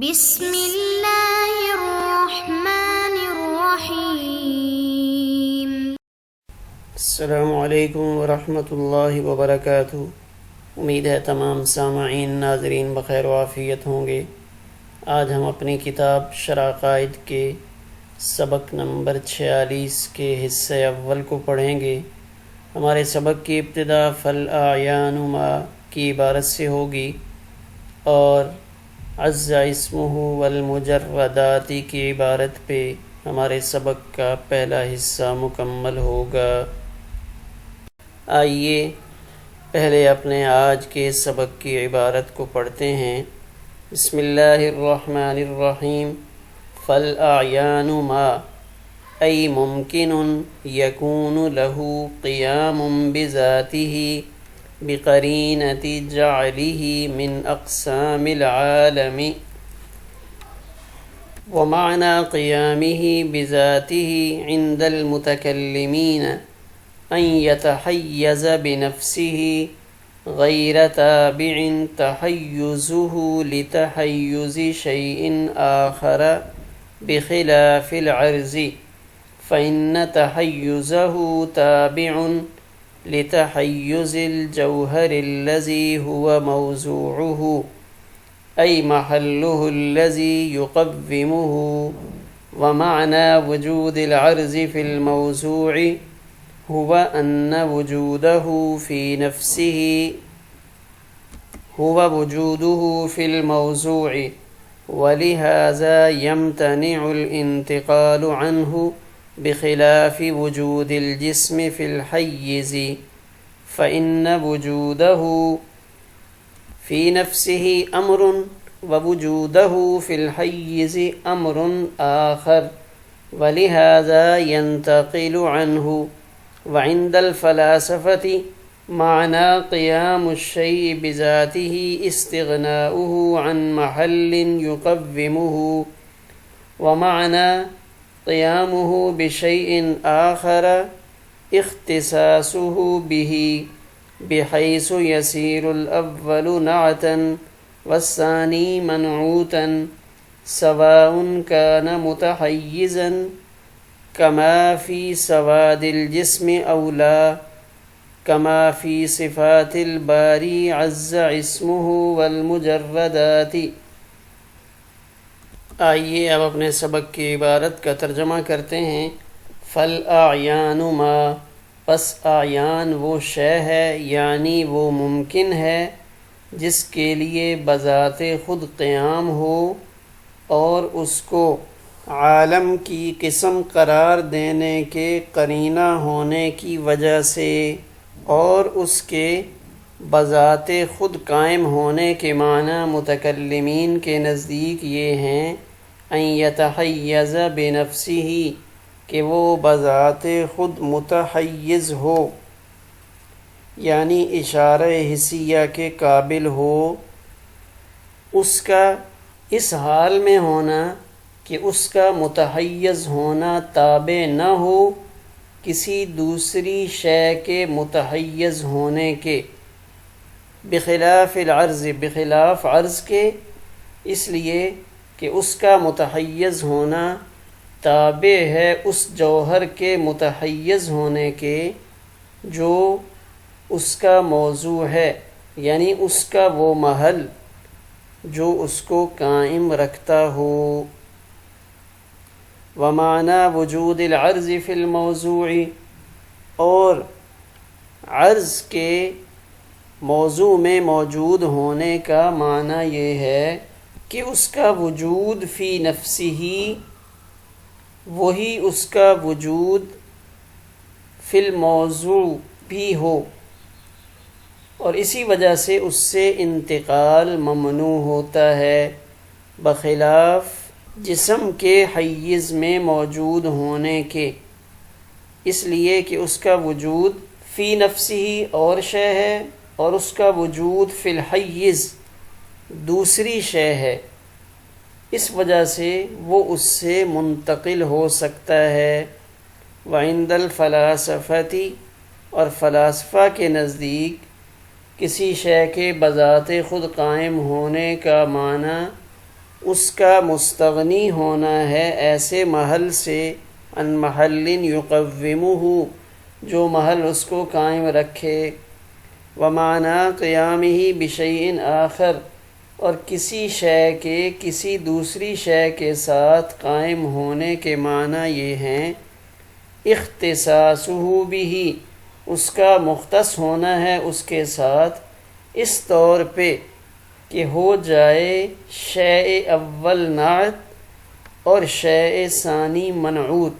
بسم اللہ الرحمن الرحیم۔ السلام علیکم ورحمۃ اللہ وبرکاتہ۔ امید ہے تمام سامعین ناظرین بخیر و عافیت ہوں گے۔ آج ہم اپنی کتاب شرائع کے سبق نمبر 46 کے حصے اول کو پڑھیں گے۔ ہمارے سبق کی ابتدا فالاعیان ما کی عبارت سے ہوگی اور عز اسمہ والمجردات کی عبارت پہ ہمارے سبق کا پہلا حصہ مکمل ہوگا۔ آئیے پہلے اپنے آج کے سبق کی عبارت کو پڑھتے ہیں۔ بسم اللہ الرحمن الرحیم۔ فالاعیان ما ای ممکن یکون له قیام بذاتہ بقرینۃ جعلہ من اقسام العالم، ومعنى قیامہ بذاتہ عند المتکلمین ان یتحیز بنفسہ غیر تابع تحیزہ لتحیز شیء آخر بخلاف العرض، فإن تحیزہ تابع لتحیز الجوہر الذی هو موضوعہ ای محلہ الذی یقومہ، ومعنى وجود العرض فی الموضوع هو أن وجوده في الموضوع، ولهذا يمتنع الانتقال عنه بخلاف وجود الجسم في الحيز، فإن وجوده في نفسه أمر ووجوده في الحيز أمر آخر، ولهذا ينتقل عنه۔ وعند الفلاسفة معنى قيام الشيء بذاته استغناؤه عن محل يقومه، ومعنى قيامه بشيء آخر اختصاصه به، بحيث يصير الأول نعتا والثاني منعوتا، سواء كان متحيزا كما في سواد الجسم أو لا، كما في صفات الباری عز اسمه والمجردات۔ آئیے اب اپنے سبق کی عبارت کا ترجمہ کرتے ہیں۔ فالاعیان ما، پس اعیان وہ شے ہے یعنی وہ ممکن ہے جس کے لیے بذات خود قیام ہو اور اس کو عالم کی قسم قرار دینے کے قرینہ ہونے کی وجہ سے، اور اس کے بذات خود قائم ہونے کے معنی متکلمین کے نزدیک یہ ہیں ان یتحیز بنفسہ، کہ وہ بذات خود متحیز ہو یعنی اشارہ حسیہ کے قابل ہو، اس کا اس حال میں ہونا کہ اس کا متحیز ہونا تابع نہ ہو کسی دوسری شے کے متحیز ہونے کے، بخلاف العرض، بخلاف عرض کے، اس لیے کہ اس کا متحیز ہونا تابع ہے اس جوہر کے متحیز ہونے کے جو اس کا موضوع ہے، یعنی اس کا وہ محل جو اس کو قائم رکھتا ہو۔ ومعنى وجود العرض فی الموضوع، اور عرض کے موضوع میں موجود ہونے کا معنی یہ ہے کہ اس کا وجود فی نفسہ، وہی اس کا وجود فی الموضوع بھی ہو، اور اسی وجہ سے اس سے انتقال ممنوع ہوتا ہے، بخلاف جسم کے حیز میں موجود ہونے کے، اس لیے کہ اس کا وجود فی نفسہ اور شے ہے اور اس کا وجود فی الحیز دوسری شے ہے، اس وجہ سے وہ اس سے منتقل ہو سکتا ہے۔ وعند الفلاسفة، اور فلاسفہ کے نزدیک کسی شے کے بذات خود قائم ہونے کا معنی اس کا مستغنی ہونا ہے ایسے محل سے ان محل یقومہ جو محل اس کو قائم رکھے، ومعنی قیامہ بشیء آخر اور کسی شے کے کسی دوسری شے کے ساتھ قائم ہونے کے معنی یہ ہیں اختصاصہ بہ اس کا مختص ہونا ہے اس کے ساتھ، اس طور پہ کہ ہو جائے شے اول نعت اور شے ثانی منعوت،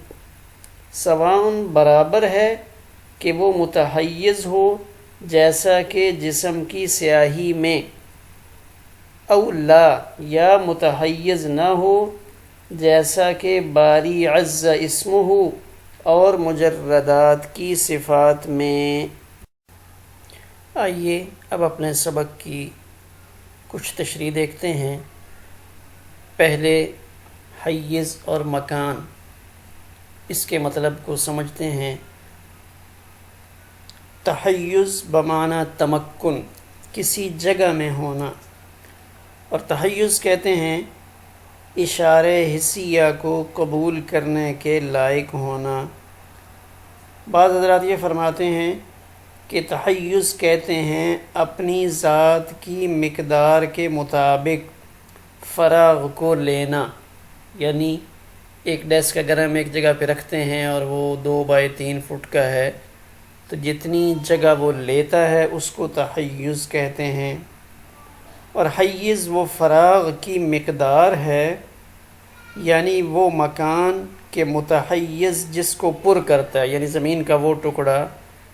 سواء برابر ہے کہ وہ متحیز ہو جیسا کہ جسم کی سیاہی میں، او لا یا متحیز نہ ہو جیسا کہ باری عز اسمہ اور مجردات کی صفات میں۔ آئیے اب اپنے سبق کی کچھ تشریح دیکھتے ہیں۔ پہلے حیز اور مکان، اس کے مطلب کو سمجھتے ہیں۔ تحیز بمعنی تمکن، کسی جگہ میں ہونا، اور تحیز کہتے ہیں اشارے حسیہ کو قبول کرنے کے لائق ہونا۔ بعض حضرات یہ فرماتے ہیں کہ تحیز کہتے ہیں اپنی ذات کی مقدار کے مطابق فراغ کو لینا، یعنی ایک ڈیسک اگر ہم ایک جگہ پہ رکھتے ہیں اور وہ 2 بائی 3 فٹ کا ہے تو جتنی جگہ وہ لیتا ہے اس کو تحیز کہتے ہیں۔ اور حیز وہ فراغ کی مقدار ہے، یعنی وہ مکان کے متحیز جس کو پر کرتا ہے، یعنی زمین کا وہ ٹکڑا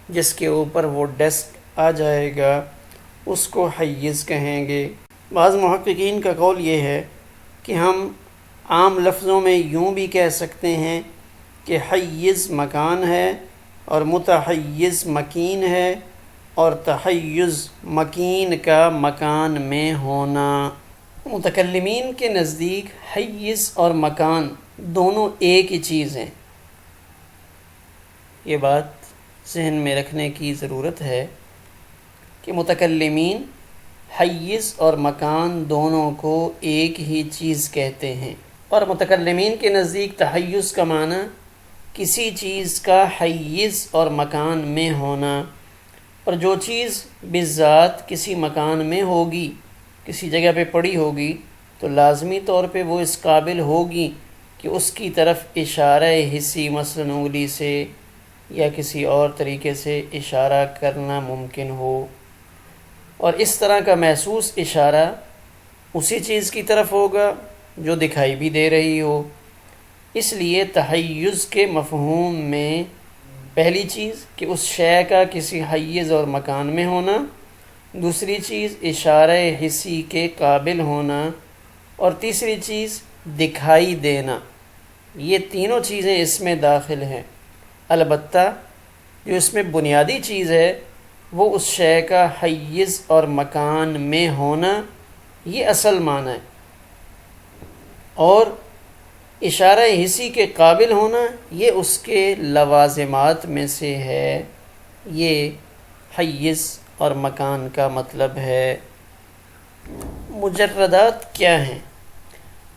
جس کے اوپر وہ ڈیسک آ جائے گا اس کو حیز کہیں گے۔ بعض محققین کا قول یہ ہے کہ ہم عام لفظوں میں یوں بھی کہہ سکتے ہیں کہ حیز مکان ہے اور متحیز مکین ہے، اور تحیز مکین کا مکان میں ہونا۔ متکلمین کے نزدیک حیز اور مکان دونوں ایک ہی چیز ہیں۔ یہ بات ذہن میں رکھنے کی ضرورت ہے کہ متکلمین حیز اور مکان دونوں کو ایک ہی چیز کہتے ہیں، اور متکلمین کے نزدیک تحیز کا معنی کسی چیز کا حیز اور مکان میں ہونا، اور جو چیز بذات کسی مکان میں ہوگی، کسی جگہ پہ پڑی ہوگی، تو لازمی طور پہ وہ اس قابل ہوگی کہ اس کی طرف اشارہ حسی مثلاً انگلی سے یا کسی اور طریقے سے اشارہ کرنا ممکن ہو، اور اس طرح کا محسوس اشارہ اسی چیز کی طرف ہوگا جو دکھائی بھی دے رہی ہو۔ اس لیے تحیز کے مفہوم میں پہلی چیز کہ اس شے کا کسی حیز اور مکان میں ہونا، دوسری چیز اشارہ حسی کے قابل ہونا، اور تیسری چیز دکھائی دینا۔ یہ تینوں چیزیں اس میں داخل ہیں، البتہ جو اس میں بنیادی چیز ہے وہ اس شے کا حیز اور مکان میں ہونا، یہ اصل معنی ہے، اور اشارہ حسی کے قابل ہونا یہ اس کے لوازمات میں سے ہے۔ یہ حیز اور مکان کا مطلب ہے۔ مجردات کیا ہیں؟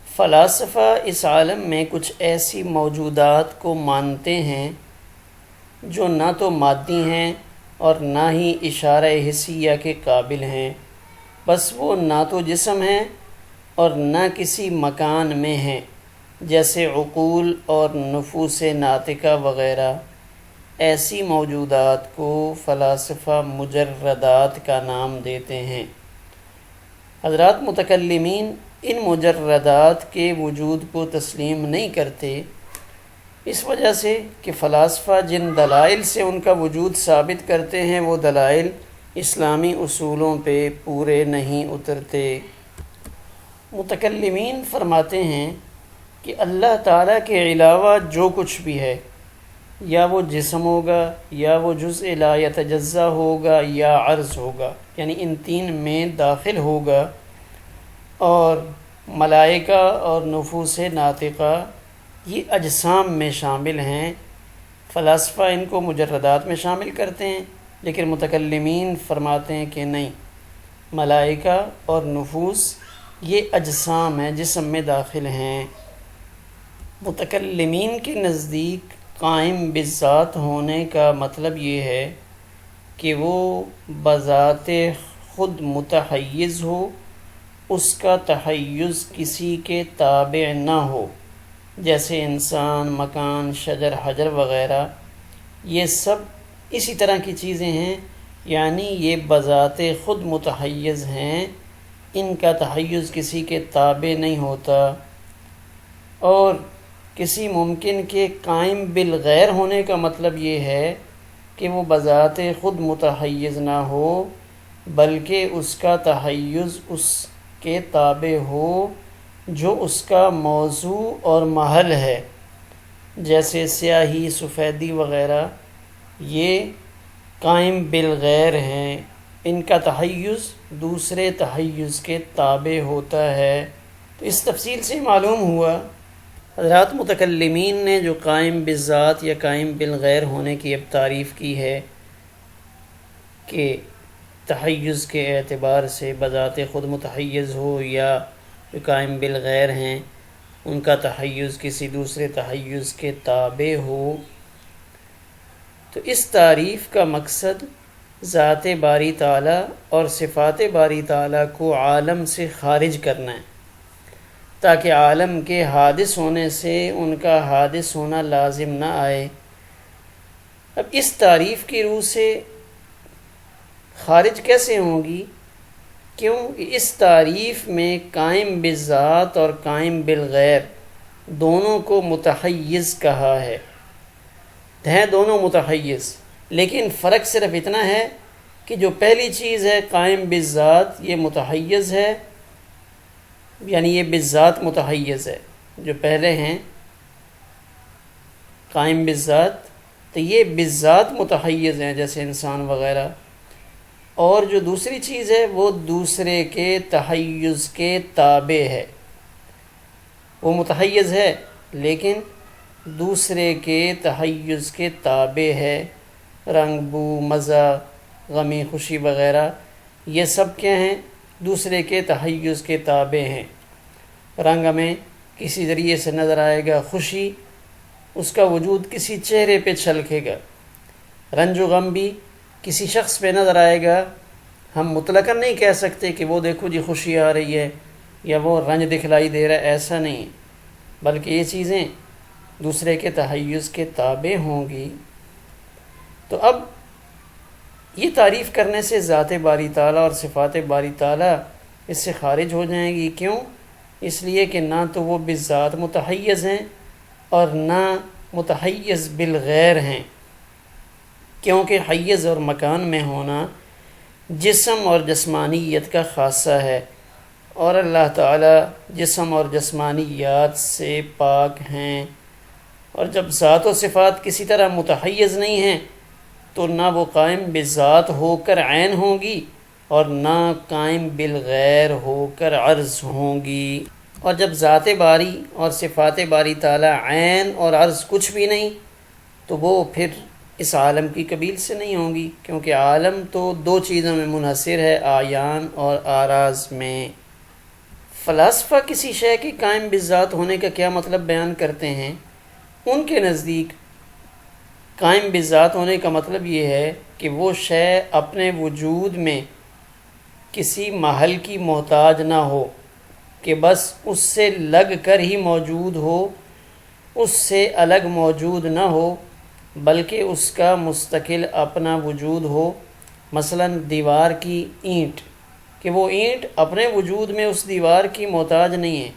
فلاسفہ اس عالم میں کچھ ایسی موجودات کو مانتے ہیں جو نہ تو مادی ہیں اور نہ ہی اشارہ حسیہ کے قابل ہیں، بس وہ نہ تو جسم ہیں اور نہ کسی مکان میں ہیں، جیسے عقول اور نفوس ناطقہ وغیرہ۔ ایسی موجودات کو فلاسفہ مجردات کا نام دیتے ہیں۔ حضرات متکلمین ان مجردات کے وجود کو تسلیم نہیں کرتے، اس وجہ سے کہ فلاسفہ جن دلائل سے ان کا وجود ثابت کرتے ہیں وہ دلائل اسلامی اصولوں پہ پورے نہیں اترتے۔ متکلمین فرماتے ہیں کہ اللہ تعالیٰ کے علاوہ جو کچھ بھی ہے، یا وہ جسم ہوگا یا وہ جزء لا یتجزا ہوگا یا عرض ہوگا، یعنی ان تین میں داخل ہوگا، اور ملائکہ اور نفوس ناطقہ یہ اجسام میں شامل ہیں۔ فلاسفہ ان کو مجردات میں شامل کرتے ہیں، لیکن متکلمین فرماتے ہیں کہ نہیں، ملائکہ اور نفوس یہ اجسام ہیں، جسم میں داخل ہیں۔ متکلمین کے نزدیک قائم بالذات ہونے کا مطلب یہ ہے کہ وہ بذات خود متحیز ہو، اس کا تحیز کسی کے تابع نہ ہو، جیسے انسان، مکان، شجر، حجر وغیرہ، یہ سب اسی طرح کی چیزیں ہیں، یعنی یہ بذات خود متحیز ہیں، ان کا تحیز کسی کے تابع نہیں ہوتا۔ اور کسی ممکن کے قائم بالغیر ہونے کا مطلب یہ ہے کہ وہ بذات خود متحیز نہ ہو، بلکہ اس کا تحیز اس کے تابع ہو جو اس کا موضوع اور محل ہے، جیسے سیاہی، سفیدی وغیرہ، یہ قائم بالغیر ہیں، ان کا تحیز دوسرے تحیز کے تابع ہوتا ہے۔ تو اس تفصیل سے معلوم ہوا حضرات متکلمین نے جو قائم بالذات یا قائم بالغیر ہونے کی اب تعریف کی ہے کہ تحیز کے اعتبار سے بذات خود متحیز ہو یا جو قائم بالغیر ہیں ان کا تحیز کسی دوسرے تحیز کے تابع ہو، تو اس تعریف کا مقصد ذات باری تعالیٰ اور صفات باری تعالیٰ کو عالم سے خارج کرنا ہے، تاکہ عالم کے حادث ہونے سے ان کا حادث ہونا لازم نہ آئے۔ اب اس تعریف کی روح سے خارج کیسے ہوں گی؟ کیوں کہ اس تعریف میں قائم بالذات اور قائم بالغیر دونوں کو متحیز کہا ہے، ہیں دونوں متحیز، لیکن فرق صرف اتنا ہے کہ جو پہلی چیز ہے قائم بالذات یہ متحیز ہے، یعنی یہ بالذات متحیز ہے، جو پہلے ہیں قائم بالذات تو یہ بالذات متحیز ہیں جیسے انسان وغیرہ، اور جو دوسری چیز ہے وہ دوسرے کے تحیز کے تابع ہے، وہ متحیز ہے لیکن دوسرے کے تحیز کے تابع ہے۔ رنگ، بو، مزہ، غمی، خوشی وغیرہ یہ سب کیا ہیں؟ دوسرے کے تحیز کے تابع ہیں۔ رنگ ہمیں کسی ذریعے سے نظر آئے گا، خوشی اس کا وجود کسی چہرے پہ چھلکے گا، رنج و غم بھی کسی شخص پہ نظر آئے گا، ہم مطلقاً نہیں کہہ سکتے کہ وہ دیکھو جی خوشی آ رہی ہے یا وہ رنج دکھلائی دے رہا ہے، ایسا نہیں، بلکہ یہ چیزیں دوسرے کے تحیز کے تابع ہوں گی۔ تو اب یہ تعریف کرنے سے ذات باری تعالیٰ اور صفات باری تعالیٰ اس سے خارج ہو جائیں گی۔ کیوں؟ اس لیے کہ نہ تو وہ بالذات متحیز ہیں اور نہ متحیز بالغیر ہیں، کیونکہ حیز اور مکان میں ہونا جسم اور جسمانیت کا خاصہ ہے، اور اللہ تعالیٰ جسم اور جسمانیات سے پاک ہیں، اور جب ذات و صفات کسی طرح متحیز نہیں ہیں تو نہ وہ قائم بالذات ہو کر عین ہوں گی اور نہ قائم بالغیر ہو کر عرض ہوں گی۔ اور جب ذات باری اور صفات باری تعالیٰ عین اور عرض کچھ بھی نہیں تو وہ پھر اس عالم کی قبیل سے نہیں ہوں گی، کیونکہ عالم تو دو چیزوں میں منحصر ہے، اعیان اور آراز میں۔ فلاسفہ کسی شے کے قائم بالذات ہونے کا کیا مطلب بیان کرتے ہیں؟ ان کے نزدیک قائم بالذات ہونے کا مطلب یہ ہے کہ وہ شے اپنے وجود میں کسی محل کی محتاج نہ ہو، کہ بس اس سے لگ کر ہی موجود ہو، اس سے الگ موجود نہ ہو، بلکہ اس کا مستقل اپنا وجود ہو۔ مثلا دیوار کی اینٹ، کہ وہ اینٹ اپنے وجود میں اس دیوار کی محتاج نہیں ہے،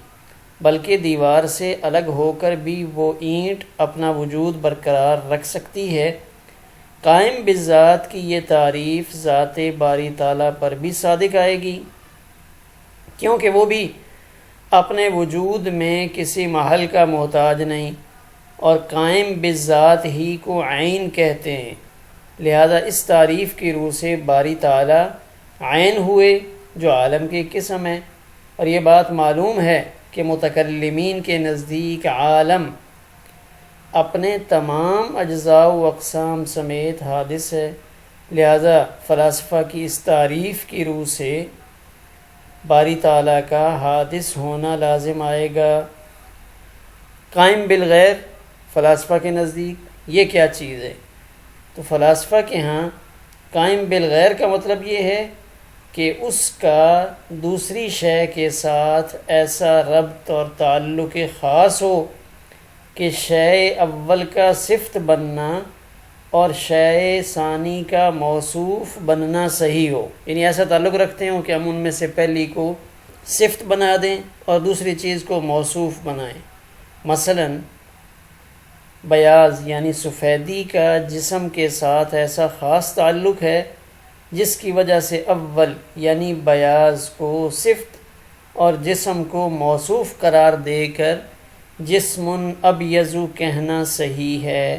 بلکہ دیوار سے الگ ہو کر بھی وہ اینٹ اپنا وجود برقرار رکھ سکتی ہے۔ قائم بالذات کی یہ تعریف ذات باری تعالیٰ پر بھی صادق آئے گی، کیونکہ وہ بھی اپنے وجود میں کسی محل کا محتاج نہیں، اور قائم بالذات ہی کو عین کہتے ہیں، لہذا اس تعریف کی روح سے باری تعالیٰ عین ہوئے جو عالم کی قسم ہے۔ اور یہ بات معلوم ہے کہ متکلمین کے نزدیک عالم اپنے تمام اجزاء و اقسام سمیت حادث ہے، لہذا فلاسفہ کی اس تعریف کی روح سے باری تعالیٰ کا حادث ہونا لازم آئے گا۔ قائم بالغیر فلاسفہ کے نزدیک یہ کیا چیز ہے؟ تو فلاسفہ کے ہاں قائم بالغیر کا مطلب یہ ہے کہ اس کا دوسری شے کے ساتھ ایسا ربط اور تعلق خاص ہو کہ شے اول کا صفت بننا اور شے ثانی کا موصوف بننا صحیح ہو، یعنی ایسا تعلق رکھتے ہوں کہ ہم ان میں سے پہلی کو صفت بنا دیں اور دوسری چیز کو موصوف بنائیں۔ مثلا بیاض یعنی سفیدی کا جسم کے ساتھ ایسا خاص تعلق ہے جس کی وجہ سے اول یعنی بیاض کو صفت اور جسم کو موصوف قرار دے کر جسم ابیض کہنا صحیح ہے۔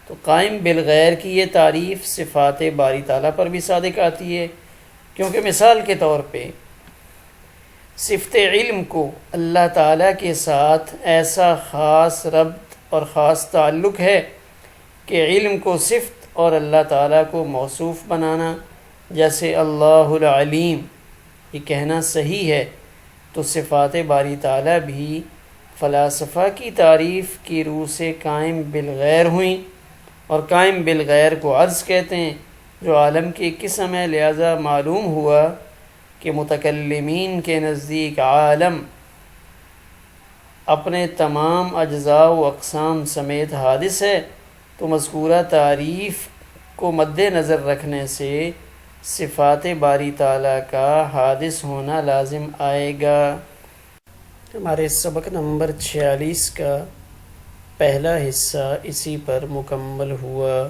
تو قائم بالغیر کی یہ تعریف صفات باری تعالیٰ پر بھی صادق آتی ہے، کیونکہ مثال کے طور پہ صفت علم کو اللہ تعالیٰ کے ساتھ ایسا خاص ربط اور خاص تعلق ہے کہ علم کو صفت اور اللہ تعالیٰ کو موصوف بنانا، جیسے اللہ العلیم یہ کہنا صحیح ہے۔ تو صفات باری تعالیٰ بھی فلاسفہ کی تعریف کی روح سے قائم بالغیر ہوئیں، اور قائم بالغیر کو عرض کہتے ہیں جو عالم کی قسم ہے، لہذا معلوم ہوا کہ متکلمین کے نزدیک عالم اپنے تمام اجزاء و اقسام سمیت حادث ہے، تو مذکورہ تعریف کو مد نظر رکھنے سے صفات باری تعالیٰ کا حادث ہونا لازم آئے گا۔ ہمارے سبق نمبر 46 کا پہلا حصہ اسی پر مکمل ہوا۔